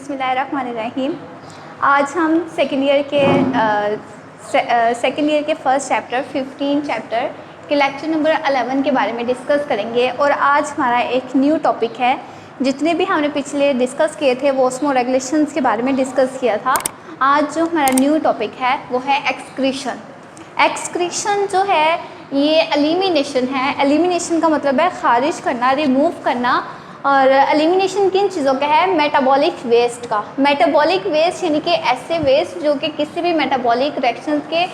बिस्मिल्लाहिर्रहमानिर्रहीम। आज हम सेकेंड ईयर के फर्स्ट चैप्टर 15 चैप्टर के लेक्चर नंबर 11 के बारे में डिस्कस करेंगे। और आज हमारा एक न्यू टॉपिक है। जितने भी हमने पिछले डिस्कस किए थे वो ऑस्मो रेगुलेशंस के बारे में डिस्कस किया था। आज जो हमारा न्यू टॉपिक है वो है एक्सक्रीशन। एक्सक्रीशन जो है ये एलिमिनेशन है। एलिमिनेशन का मतलब है खारिज करना, रिमूव करना। और एलिमिनेशन किन चीज़ों का है? मेटाबॉलिक वेस्ट का। मेटाबॉलिक वेस्ट यानी कि ऐसे वेस्ट जो कि किसी भी मेटाबॉलिक रिएक्शंस के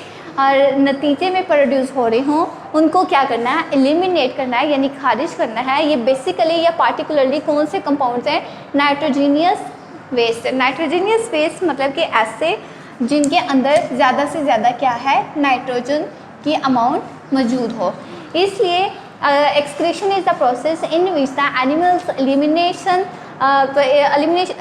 नतीजे में प्रोड्यूस हो रहे हों, उनको क्या करना है? एलिमिनेट करना है, यानी खारिज करना है। ये बेसिकली या पार्टिकुलरली कौन से कंपाउंड्स हैं? Nitrogenous waste. नाइट्रोजीनियस वेस्ट मतलब कि ऐसे जिनके अंदर ज़्यादा से ज़्यादा क्या है? नाइट्रोजन की अमाउंट मौजूद हो। इसलिए excretion is the process in which the animals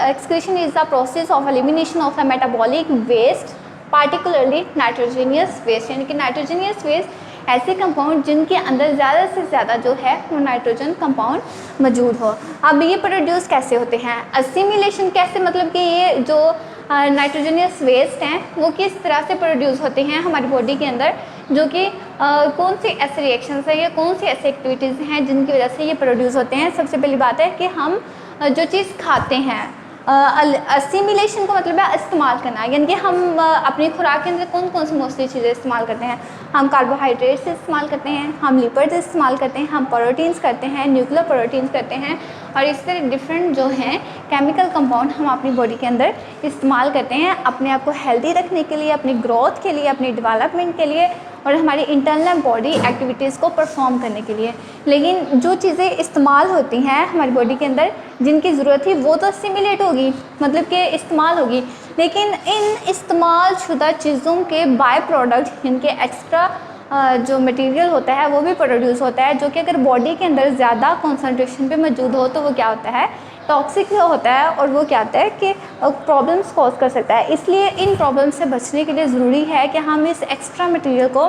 excretion is the process of elimination of the metabolic waste, particularly nitrogenous waste। यानी कि नाइट्रोजीनियस वेस्ट ऐसे कंपाउंड जिनके अंदर ज़्यादा से ज़्यादा जो है वो नाइट्रोजन कंपाउंड मौजूद हो। अब ये प्रोड्यूस कैसे होते हैं? असिमिलेशन कैसे, मतलब कि ये जो नाइट्रोजनियस वेस्ट हैं वो किस तरह से प्रोड्यूस होते हैं हमारी बॉडी के अंदर, जो कि कौन सी ऐसे रिएक्शंस हैं या कौन सी ऐसी एक्टिविटीज़ हैं जिनकी वजह से ये प्रोड्यूस होते हैं। सबसे पहली बात है कि हम जो चीज़ खाते हैं, असिमिलेशन का मतलब है इस्तेमाल करना, यानी कि हम अपनी खुराक के अंदर कौन कौन सी मोस्टली चीज़ें इस्तेमाल करते हैं? हम कार्बोहाइड्रेट्स इस्तेमाल करते हैं, हम लिपिड्स इस्तेमाल करते हैं, हम प्रोटीन्स करते हैं, न्यूक्लियर प्रोटीन्स करते हैं, और इस तरह डिफरेंट जो हैं केमिकल कंपाउंड हम अपनी बॉडी के अंदर इस्तेमाल करते हैं अपने आप को हेल्दी रखने के लिए, अपनी ग्रोथ के लिए, अपनी डेवलपमेंट के लिए और हमारी इंटरनल बॉडी एक्टिविटीज़ को परफॉर्म करने के लिए। लेकिन जो चीज़ें इस्तेमाल होती हैं हमारी बॉडी के अंदर जिनकी ज़रूरत थी वो तो असिमिलेट होगी, मतलब कि इस्तेमाल होगी। लेकिन इन इस्तेमाल शुदा चीज़ों के बाय प्रोडक्ट, इनके एक्स्ट्रा जो मटेरियल होता है वो भी प्रोड्यूस होता है, जो कि अगर बॉडी के अंदर ज़्यादा कॉन्सेंट्रेशन पे मौजूद हो तो वो क्या होता है? टॉक्सिक होता है, और वो क्या होता है कि प्रॉब्लम्स कॉज कर सकता है। इसलिए इन प्रॉब्लम्स से बचने के लिए ज़रूरी है कि हम इस एक्स्ट्रा मटेरियल को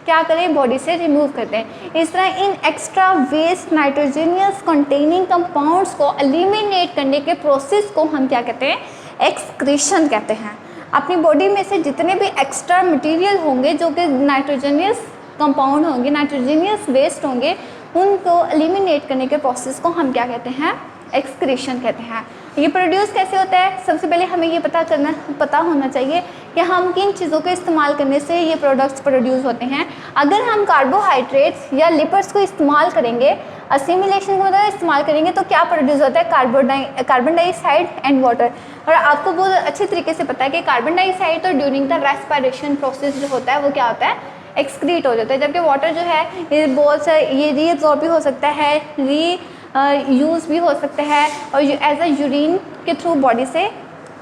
क्या करें? बॉडी से रिमूव करते हैं। इस तरह इन extra waste nitrogenous containing compounds को एलिमिनेट करने के प्रोसेस को हम क्या कहते हैं? एक्सक्रीशन कहते हैं। अपनी बॉडी में से जितने भी एक्स्ट्रा मटेरियल होंगे जो कि नाइट्रोजीनियस कंपाउंड होंगे, नाइट्रोजीनियस वेस्ट होंगे, उनको एलिमिनेट करने के प्रोसेस को हम क्या कहते हैं? एक्सक्रीशन कहते हैं। ये प्रोड्यूस कैसे होता है? सबसे पहले हमें ये पता होना चाहिए कि हम किन चीज़ों के इस्तेमाल करने से ये प्रोडक्ट्स प्रोड्यूस होते हैं। अगर हम कार्बोहाइड्रेट्स या लिपिड्स को इस्तेमाल करेंगे, असिमिलेशन को मतलब इस्तेमाल करेंगे, तो क्या प्रोड्यूस होता है? Carbon dioxide and water. और आपको बहुत अच्छे तरीके से पता है कि कार्बन डाइऑक्साइड तो ड्यूरिंग द रेस्पिरेशन प्रोसेस जो होता है वो क्या होता है? एक्सक्रीट हो जाता है। जबकि वाटर जो है ये बहुत सा ये रीअब्सॉर्ब भी हो सकता है, यूज़ भी हो सकता है, और एज अ यूरिन के थ्रू बॉडी से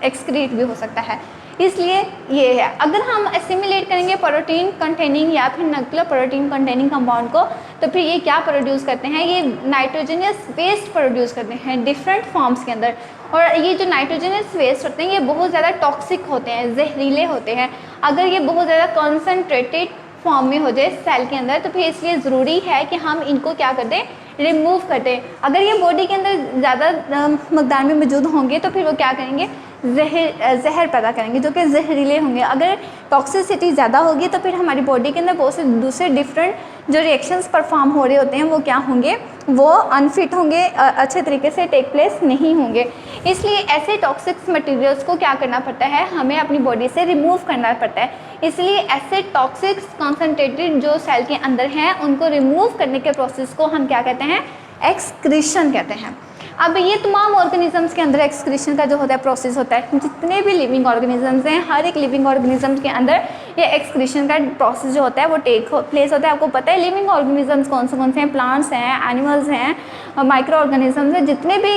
एक्सक्रीट भी हो सकता है। इसलिए ये है, अगर हम एसिमिलेट करेंगे प्रोटीन कंटेनिंग या फिर न्यूक्लियर प्रोटीन कंटेनिंग कंपाउंड को, तो फिर ये क्या प्रोड्यूस करते हैं? ये नाइट्रोजनियस वेस्ट प्रोड्यूस करते हैं डिफरेंट फॉर्म्स के अंदर। और ये जो नाइट्रोजनियस वेस्ट होते हैं ये बहुत ज़्यादा टॉक्सिक होते हैं, जहरीले होते हैं। अगर ये बहुत ज़्यादा कॉन्सनट्रेटेड फॉर्म में हो जाए सेल के अंदर, तो फिर इसलिए ज़रूरी है कि हम इनको क्या कर दें? रिमूव कर दें। अगर ये बॉडी के अंदर ज़्यादा मकदार में मौजूद होंगे तो फिर वो क्या करेंगे? जहर पैदा करेंगे, जो कि जहरीले होंगे। अगर टॉक्सिसिटी ज़्यादा होगी तो फिर हमारी बॉडी के अंदर बहुत से दूसरे डिफरेंट जो रिएक्शंस परफॉर्म हो रहे होते हैं वो क्या होंगे? वो अनफिट होंगे, अच्छे तरीके से टेक प्लेस नहीं होंगे। इसलिए ऐसे टॉक्सिक मटेरियल्स को क्या करना पड़ता है? हमें अपनी बॉडी से रिमूव करना पड़ता है। इसलिए ऐसे टॉक्सिक कॉन्सनट्रेटेड जो सेल के अंदर हैं उनको रिमूव करने के प्रोसेस को हम क्या कहते हैं? एक्सक्रीशन कहते हैं। अब ये तमाम ऑर्गेनिजम्स के अंदर एक्सक्रीशन का जो होता है प्रोसेस होता है। जितने भी लिविंग ऑर्गेनिजम्स हैं, हर एक लिविंग ऑर्गेनिजम्स के अंदर ये एक्सक्रीशन का प्रोसेस जो होता है वो टेक प्लेस होता है। आपको पता है लिविंग ऑर्गेनिजम्स कौन से हैं? प्लांट्स हैं, एनिमल्स हैं, माइक्रो ऑर्गेनिजम्स हैं। जितने भी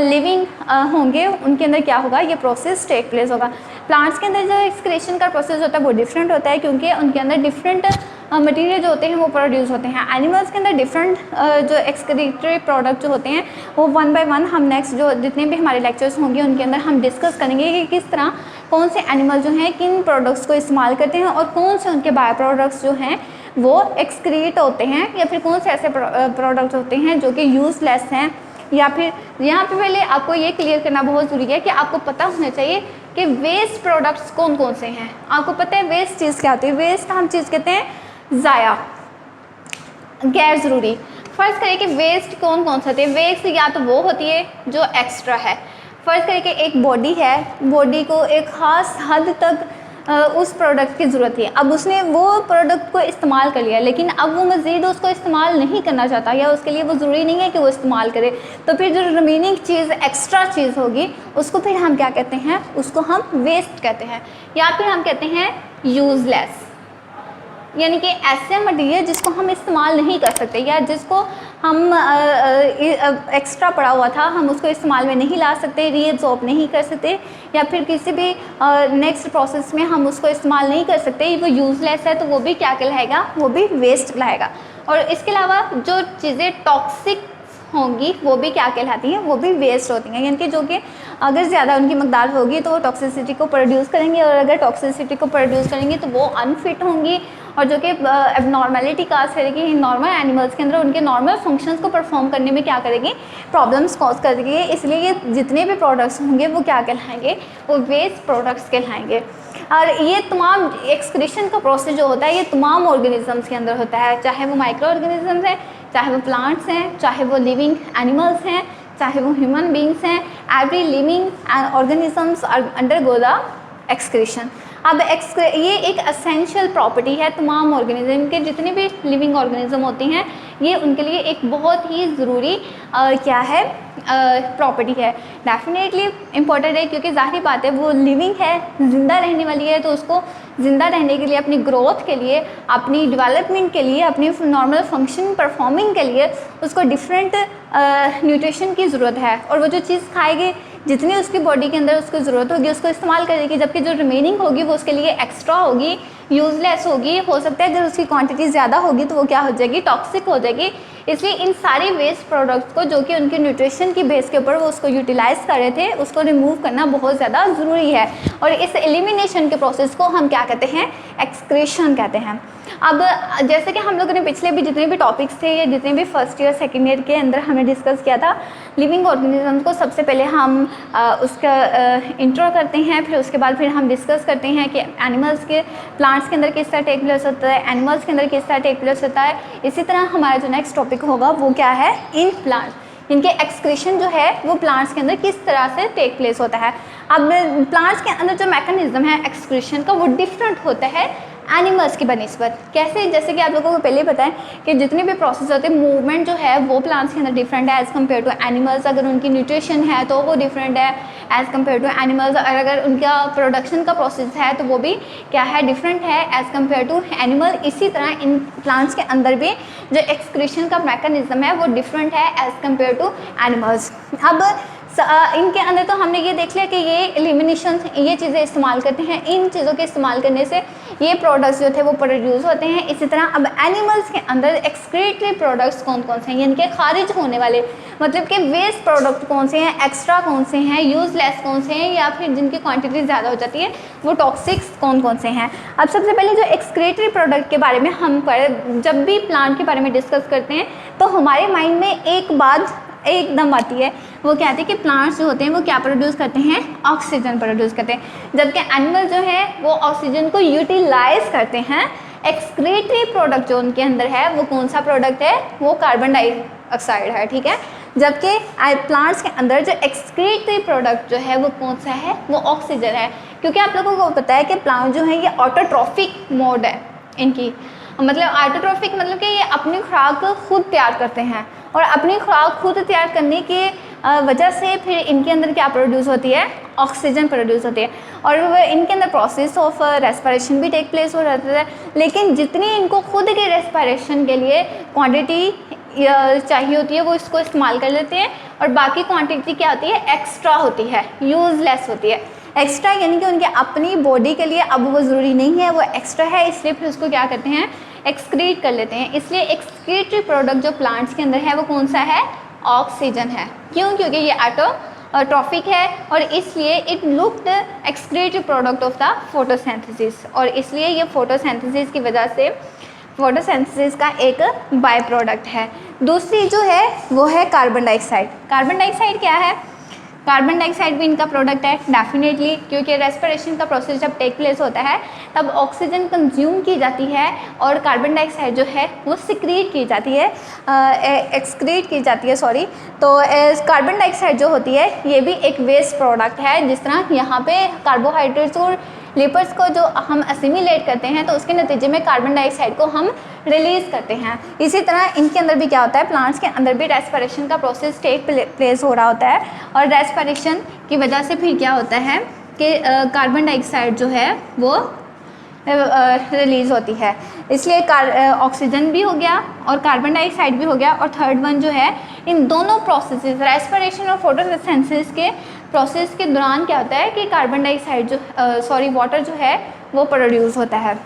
लिविंग होंगे उनके अंदर क्या होगा? ये प्रोसेस टेक प्लेस होगा। प्लांट्स के अंदर जो एक्सक्रीशन का प्रोसेस होता है वो डिफरेंट होता है, क्योंकि उनके अंदर डिफरेंट मटेरियल जो होते हैं वो प्रोड्यूस होते हैं। एनिमल्स के अंदर डिफरेंट जो एक्सक्रीटरी प्रोडक्ट जो होते हैं वो वन बाय वन हम नेक्स्ट जो जितने भी हमारे लेक्चर्स होंगे उनके अंदर हम डिस्कस करेंगे कि किस तरह कौन से एनिमल जो हैं किन प्रोडक्ट्स को इस्तेमाल करते हैं और कौन से उनके बायो प्रोडक्ट्स जो हैं वो एक्सक्रीट होते हैं, या फिर कौन से ऐसे प्रोडक्ट्स होते हैं जो कि यूज़लेस हैं, या फिर यहाँ पे पहले आपको ये क्लियर करना बहुत ज़रूरी है कि आपको पता होना चाहिए कि वेस्ट प्रोडक्ट्स कौन कौन से हैं। आपको पता है वेस्ट चीज़ क्या होती है? वेस्ट हम चीज़ कहते हैं ज़ाया, गैर ज़रूरी। फ़र्ज़ करें कि वेस्ट कौन कौन सा होती है? वेस्ट या तो वो होती है जो एक्स्ट्रा है। फ़र्ज़ करें कि एक बॉडी है, बॉडी को एक ख़ास हद तक उस प्रोडक्ट की ज़रूरत है, अब उसने वो प्रोडक्ट को इस्तेमाल कर लिया, लेकिन अब वो मज़ीद उसको इस्तेमाल नहीं करना चाहता या उसके लिए वो ज़रूरी नहीं है कि वो इस्तेमाल करे, तो फिर जो रिमेनिंग चीज़ एक्स्ट्रा चीज़ होगी उसको फिर हम क्या कहते हैं? उसको हम वेस्ट कहते हैं, या फिर हम कहते हैं यूज़लेस। यानी कि ऐसे मटीरियल जिसको हम इस्तेमाल नहीं कर सकते या जिसको हम एक्स्ट्रा पड़ा हुआ था, हम उसको इस्तेमाल में नहीं ला सकते, रीअब्सॉर्ब नहीं कर सकते, या फिर किसी भी नेक्स्ट प्रोसेस में हम उसको इस्तेमाल नहीं कर सकते, वो यूज़लेस है, तो वो भी क्या कहलाएगा? वो भी वेस्ट कहलाएगा। और इसके अलावा जो चीज़ें टॉक्सिक होंगी वो भी क्या कहलाती हैं? वो भी वेस्ट होती हैं, यानी कि जो कि अगर ज़्यादा उनकी मकदार होगी तो वो टॉक्सिसिटी को प्रोड्यूस करेंगे, और अगर टॉक्सिसिटी को प्रोड्यूस करेंगे तो वो अनफिट होंगी, और जो कि एबनॉर्मेलिटी काज करेगी नॉर्मल एनिमल्स के अंदर, उनके नॉर्मल फंक्शंस को परफॉर्म करने में क्या करेगी? प्रॉब्लम्स कॉज करेगी। इसलिए ये जितने भी प्रोडक्ट्स होंगे वो क्या कहलाएंगे? वो वेस्ट प्रोडक्ट्स कहलाएंगे। और ये तमाम एक्सक्रीशन का प्रोसेस जो होता है ये तमाम ऑर्गेनिजम्स के अंदर होता है, चाहे वो माइक्रो ऑर्गेनिजम्स हैं, चाहे वो प्लांट्स हैं, चाहे वो लिविंग एनिमल्स हैं, चाहे वो ह्यूमन बींग्स हैं। Every living organisms undergo the excretion. अब ये एक असेंशियल प्रॉपर्टी है तमाम ऑर्गेनिज्म के, जितने भी लिविंग ऑर्गेनिज्म होते हैं ये उनके लिए एक बहुत ही ज़रूरी क्या है? प्रॉपर्टी है। डेफिनेटली इम्पॉर्टेंट है, क्योंकि ज़ाहिर बात है वो लिविंग है, ज़िंदा रहने वाली है, तो उसको ज़िंदा रहने के लिए, अपनी ग्रोथ के लिए, अपनी डेवलपमेंट के लिए, अपनी नॉर्मल फंक्शन परफॉर्मिंग के लिए उसको डिफरेंट न्यूट्रिशन की ज़रूरत है, और वो जो चीज़ खाएगी जितनी उसकी बॉडी के अंदर उसको ज़रूरत होगी उसको इस्तेमाल करेगी, जबकि जो रिमेनिंग होगी वो उसके लिए एक्स्ट्रा होगी, यूज़लेस होगी। हो सकता है अगर उसकी क्वांटिटी ज़्यादा होगी तो वो क्या हो जाएगी? टॉक्सिक हो जाएगी। इसलिए इन सारे वेस्ट प्रोडक्ट्स को जो कि उनके न्यूट्रिशन की बेस के ऊपर वो उसको यूटिलाइज़ कर रहे थे, उसको रिमूव करना बहुत ज़्यादा ज़रूरी है, और इस एलिमिनेशन के प्रोसेस को हम क्या कहते हैं? एक्सक्रीशन कहते हैं। अब जैसे कि हम लोगों ने पिछले भी जितने भी टॉपिक्स थे या जितने भी फर्स्ट ईयर सेकेंड ईयर के अंदर हमने डिस्कस किया था, लिविंग ऑर्गेनिज्म को सबसे पहले हम उसका इंट्रो करते हैं, फिर उसके बाद फिर हम डिस्कस करते हैं कि एनिमल्स के, प्लांट्स के अंदर किस तरह टेक प्लेस होता है, एनिमल्स के अंदर किस तरह टेक प्लेस होता है। इसी तरह हमारा जो नेक्स्ट टॉपिक होगा वो क्या है? इन प्लांट्स, इनके एक्सक्रीशन जो है वो प्लांट्स के अंदर किस तरह से टेक प्लेस होता है। अब प्लांट्स के अंदर जो मैकेनिज्म है एक्सक्रीशन का वो डिफरेंट होता है एनिमल्स की बनिस्बत। कैसे? जैसे कि आप लोगों को पहले पता है कि जितने भी प्रोसेस होते हैं, मूवमेंट जो है वो प्लांट्स के अंदर डिफरेंट है एज़ कम्पेयर टू एनिमल्स। अगर उनकी न्यूट्रिशन है तो वो डिफरेंट है एज़ कम्पेयर टू एनिमल्स, और अगर उनका प्रोडक्शन का प्रोसेस है तो वो भी क्या है? डिफरेंट है एज़ कम्पेयर टू एनिमल। इसी तरह इन प्लांट्स के अंदर भी जो एक्सक्रीशन का मैकेनिज्म है वो डिफरेंट है एज़ कम्पेयर टू एनिमल्स। अब इनके अंदर तो हमने ये देख लिया कि ये एलिमिनेशन ये चीज़ें इस्तेमाल करते हैं, इन चीज़ों के इस्तेमाल करने से ये प्रोडक्ट्स जो थे वो प्रोड्यूस होते हैं। इसी तरह अब एनिमल्स के अंदर एक्सक्रीटरी प्रोडक्ट्स कौन कौन से हैं, यानी कि खारिज होने वाले, मतलब कि वेस्ट प्रोडक्ट कौन से हैं, एक्स्ट्रा कौन से हैं, यूज़लेस कौन से हैं, या फिर जिनकी क्वांटिटी ज़्यादा हो जाती है वो टॉक्सिक्स कौन कौन से हैं। अब सबसे पहले जो एक्सक्रीटरी प्रोडक्ट के बारे में हम जब भी प्लांट के बारे में डिस्कस करते हैं तो हमारे माइंड में एक बात एकदम आती है, वो क्या आती है कि प्लांट्स जो होते हैं वो क्या प्रोड्यूस करते हैं? ऑक्सीजन प्रोड्यूस करते हैं, जबकि एनिमल जो है वो ऑक्सीजन को यूटिलाइज करते हैं। एक्सक्रीटरी प्रोडक्ट जो उनके अंदर है वो कौन सा प्रोडक्ट है? वो कार्बन डाइऑक्साइड है, ठीक है। जबकि प्लांट्स के अंदर जो एक्सक्रीटरी प्रोडक्ट जो है वो कौन सा है? वो ऑक्सीजन है, क्योंकि आप लोगों को पता है कि प्लांट जो है ये ऑटोट्रॉफिक मोड है इनकी, मतलब ऑटोट्रॉफिक मतलब कि ये अपनी खुराक खुद तैयार करते हैं, और अपनी खुराक खुद तैयार करने की वजह से फिर इनके अंदर क्या प्रोड्यूस होती है? ऑक्सीजन प्रोड्यूस होती है, और इनके अंदर प्रोसेस ऑफ रेस्पिरेशन भी टेक प्लेस हो जाता है। लेकिन जितनी इनको खुद के रेस्पिरेशन के लिए क्वांटिटी चाहिए होती है वो इसको इस्तेमाल कर लेते हैं, और बाकी क्वांटिटी क्या होती है? एक्स्ट्रा होती है, यूज़लेस होती है। एक्स्ट्रा यानी कि उनके अपनी बॉडी के लिए अब वो ज़रूरी नहीं है, वो एक्स्ट्रा है, इसलिए फिर उसको क्या करते हैं? एक्सक्रीट कर लेते हैं। इसलिए एक्सक्रीटरी प्रोडक्ट जो प्लांट्स के अंदर है वो कौन सा है? ऑक्सीजन है। क्यों? क्योंकि ये ऑटोट्रॉफिक है, और इसलिए it looked excretory product of the photosynthesis, और इसलिए ये फोटोसिंथेसिस की वजह से फोटोसिंथेसिस का एक बाय प्रोडक्ट है। दूसरी जो है वो है कार्बन डाइऑक्साइड। कार्बन डाइऑक्साइड क्या है? कार्बन डाइऑक्साइड भी इनका प्रोडक्ट है डेफिनेटली, क्योंकि रेस्पिरेशन का प्रोसेस जब टेक प्लेस होता है तब ऑक्सीजन कंज्यूम की जाती है और कार्बन डाइऑक्साइड जो है वो सिक्रीट की जाती है, एक्सक्रीट की जाती है सॉरी। तो कार्बन डाइऑक्साइड जो होती है ये भी एक वेस्ट प्रोडक्ट है। जिस तरह यहाँ पे कार्बोहाइड्रेट्स और लिपिड्स को जो हम असिमिलेट करते हैं तो उसके नतीजे में कार्बन डाइऑक्साइड को हम रिलीज़ करते हैं, इसी तरह इनके अंदर भी क्या होता है, प्लांट्स के अंदर भी रेस्पिरेशन का प्रोसेस टेक प्लेस हो रहा होता है और रेस्पिरेशन की वजह से फिर क्या होता है कि कार्बन डाइऑक्साइड जो है वो रिलीज़ होती है। इसलिए ऑक्सीजन भी हो गया और कार्बन डाइऑक्साइड भी हो गया। और थर्ड वन जो है, इन दोनों प्रोसेसेस रेस्पिरेशन और फोटोसिंथेसिस के प्रोसेस के दौरान क्या होता है कि कार्बन डाइऑक्साइड जो वाटर जो है वो प्रोड्यूस होता है।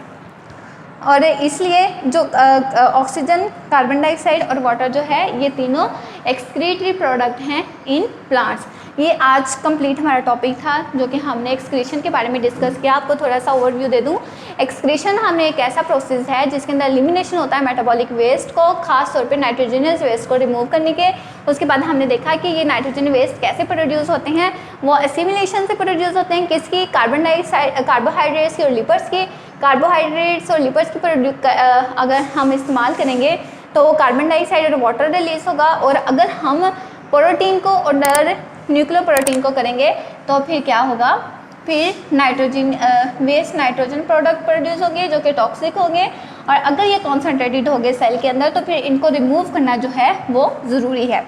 और इसलिए जो ऑक्सीजन, कार्बन डाइऑक्साइड और वाटर जो है ये तीनों एक्सक्रीटरी प्रोडक्ट हैं इन प्लांट्स। ये आज कंप्लीट हमारा टॉपिक था जो कि हमने एक्सक्रीशन के बारे में डिस्कस किया। आपको थोड़ा सा ओवरव्यू दे दूं। एक्सक्रीशन हमने एक ऐसा प्रोसेस है जिसके अंदर एलिमिनेशन होता है मेटाबॉलिक वेस्ट को, खास तौर पे नाइट्रोजनस वेस्ट को रिमूव करने के। उसके बाद हमने देखा कि ये नाइट्रोजन वेस्ट कैसे प्रोड्यूस होते हैं, वो एसिमिलेशन से प्रोड्यूस होते हैं। किसकी? कार्बन डाइऑक्साइड, कार्बोहाइड्रेट्स की और लिपिड्स की। कार्बोहाइड्रेट्स और लिपिड्स की अगर हम इस्तेमाल करेंगे तो कार्बन डाइऑक्साइड और वाटर रिलीज होगा, और अगर हम प्रोटीन को और न्यूक्लियर प्रोटीन को करेंगे तो फिर क्या होगा, फिर nitrogen waste nitrogen product produce होंगे जो कि टॉक्सिक होंगे। और अगर ये कॉन्सेंट्रेटेड हो गए सेल के अंदर तो फिर इनको रिमूव करना जो है वो ज़रूरी है।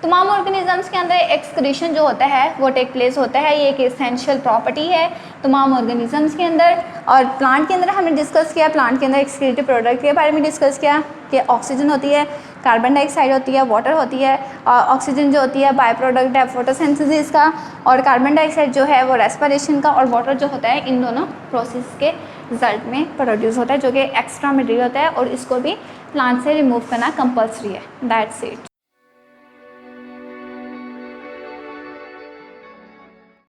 तमाम ऑर्गेनिजम्स के अंदर एक्सक्रीशन जो होता है वो टेक प्लेस होता है, ये एक एसेंशियल प्रॉपर्टी है तमाम ऑर्गेनिजम्स के अंदर। और प्लांट के अंदर हमने डिस्कस किया, प्लांट के अंदर एक्सक्रीटरी प्रोडक्ट के बारे में डिस्कस किया कि ऑक्सीजन होती है, कार्बन डाइऑक्साइड होती है, वाटर होती है। और ऑक्सीजन जो होती है बाय प्रोडक्ट है फोटोसिंथेसिस का, और कार्बन डाइऑक्साइड जो है वो रेस्पिरेशन का, और वाटर जो होता है इन दोनों प्रोसेस के रिजल्ट में प्रोड्यूस होता है जो कि एक्स्ट्रा मटेरियल होता है और इसको भी प्लांट से रिमूव करना कंपल्सरी है। That's it.